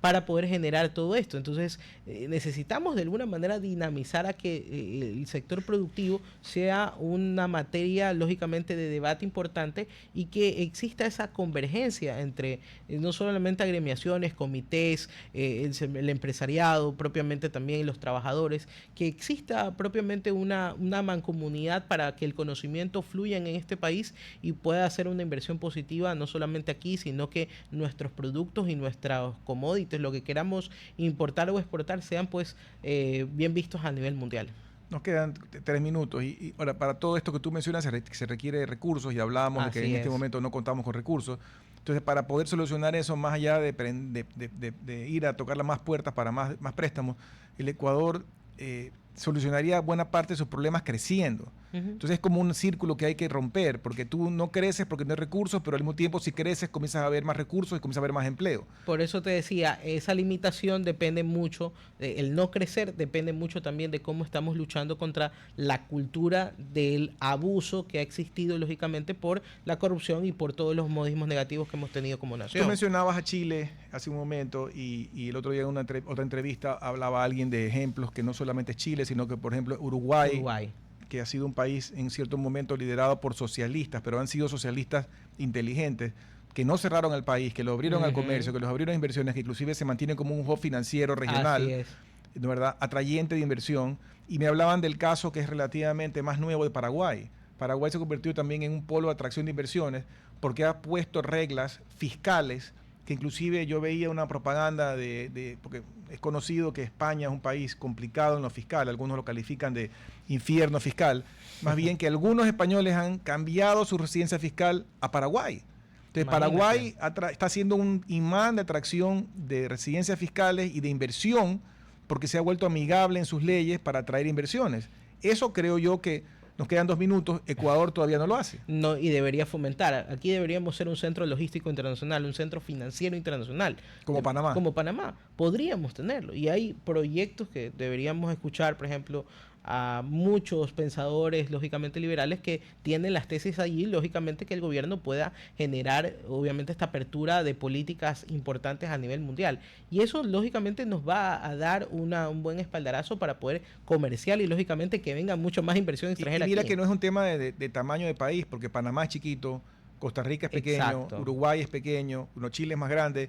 para poder generar todo esto. Entonces, necesitamos de alguna manera dinamizar a que el sector productivo sea una materia, lógicamente, de debate importante, y que exista esa convergencia entre no solamente agremiaciones, comités, el empresariado, propiamente también los trabajadores, que exista propiamente una mancomunidad para que el conocimiento fluya en este país y pueda hacer una inversión positiva, no solamente aquí, sino que nuestros productos y nuestros commodities, lo que queramos importar o exportar, sean pues bien vistos a nivel mundial. Nos quedan 3 minutos y ahora, para todo esto que tú mencionas se requiere recursos, y hablábamos de que en este momento no contamos con recursos. Entonces, para poder solucionar eso, más allá de ir a tocar las más puertas para más préstamos, el Ecuador solucionaría buena parte de sus problemas creciendo. Entonces es como un círculo que hay que romper, porque tú no creces porque no hay recursos, pero al mismo tiempo si creces comienzas a ver más recursos y comienzas a ver más empleo. Por eso te decía, esa limitación depende mucho, el no crecer depende mucho también de cómo estamos luchando contra la cultura del abuso que ha existido, lógicamente, por la corrupción y por todos los modismos negativos que hemos tenido como nación. Tú mencionabas a Chile hace un momento, y el otro día en otra entrevista hablaba alguien de ejemplos que no solamente es Chile, sino que, por ejemplo, Uruguay que ha sido un país en cierto momento liderado por socialistas, pero han sido socialistas inteligentes, que no cerraron el país, que lo abrieron al comercio, que los abrieron a inversiones, que inclusive se mantienen como un hub financiero regional, Así es. de verdad, atrayente de inversión. Y me hablaban del caso que es relativamente más nuevo de Paraguay. Paraguay se ha convertido también en un polo de atracción de inversiones porque ha puesto reglas fiscales que inclusive yo veía una propaganda porque es conocido que España es un país complicado en lo fiscal, algunos lo califican de infierno fiscal, más bien que algunos españoles han cambiado su residencia fiscal a Paraguay. Entonces, Paraguay está siendo un imán de atracción de residencias fiscales y de inversión porque se ha vuelto amigable en sus leyes para atraer inversiones. Eso creo yo que nos quedan 2 minutos, Ecuador todavía no lo hace. No, y debería fomentar. Aquí deberíamos ser un centro logístico internacional, un centro financiero internacional. Como Panamá. Como Panamá. Podríamos tenerlo. Y hay proyectos que deberíamos escuchar, por ejemplo, a muchos pensadores, lógicamente liberales, que tienen las tesis allí, lógicamente que el gobierno pueda generar, obviamente, esta apertura de políticas importantes a nivel mundial. Y eso, lógicamente, nos va a dar un buen espaldarazo para poder comercial y, lógicamente, que venga mucho más inversión extranjera. Y mira aquí. que no es un tema de tamaño de país, porque Panamá es chiquito, Costa Rica es pequeño, Exacto. Uruguay es pequeño, Chile es más grande,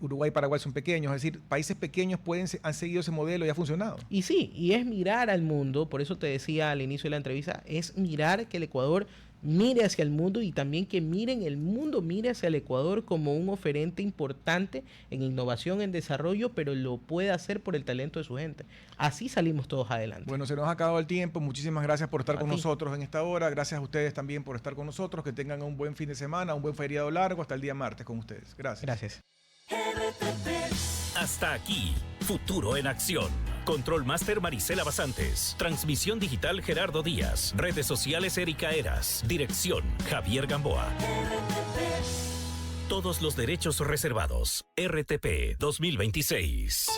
Uruguay y Paraguay son pequeños, es decir, países pequeños han seguido ese modelo y ha funcionado. Y sí, y es mirar al mundo, por eso te decía al inicio de la entrevista, es mirar que el Ecuador mire hacia el mundo y también que miren el mundo, mire hacia el Ecuador como un oferente importante en innovación, en desarrollo, pero lo puede hacer por el talento de su gente. Así salimos todos adelante. Bueno, se nos ha acabado el tiempo. Muchísimas gracias por estar A con ti. nosotros en esta hora. Gracias a ustedes también por estar con nosotros. Que tengan un buen fin de semana, un buen feriado largo. Hasta el día martes con ustedes. Gracias. Gracias. Hasta aquí, Futuro en Acción. Control Master Marisela Basantes. Transmisión digital Gerardo Díaz. Redes sociales Erika Eras. Dirección Javier Gamboa. Todos los derechos reservados. RTP 2026.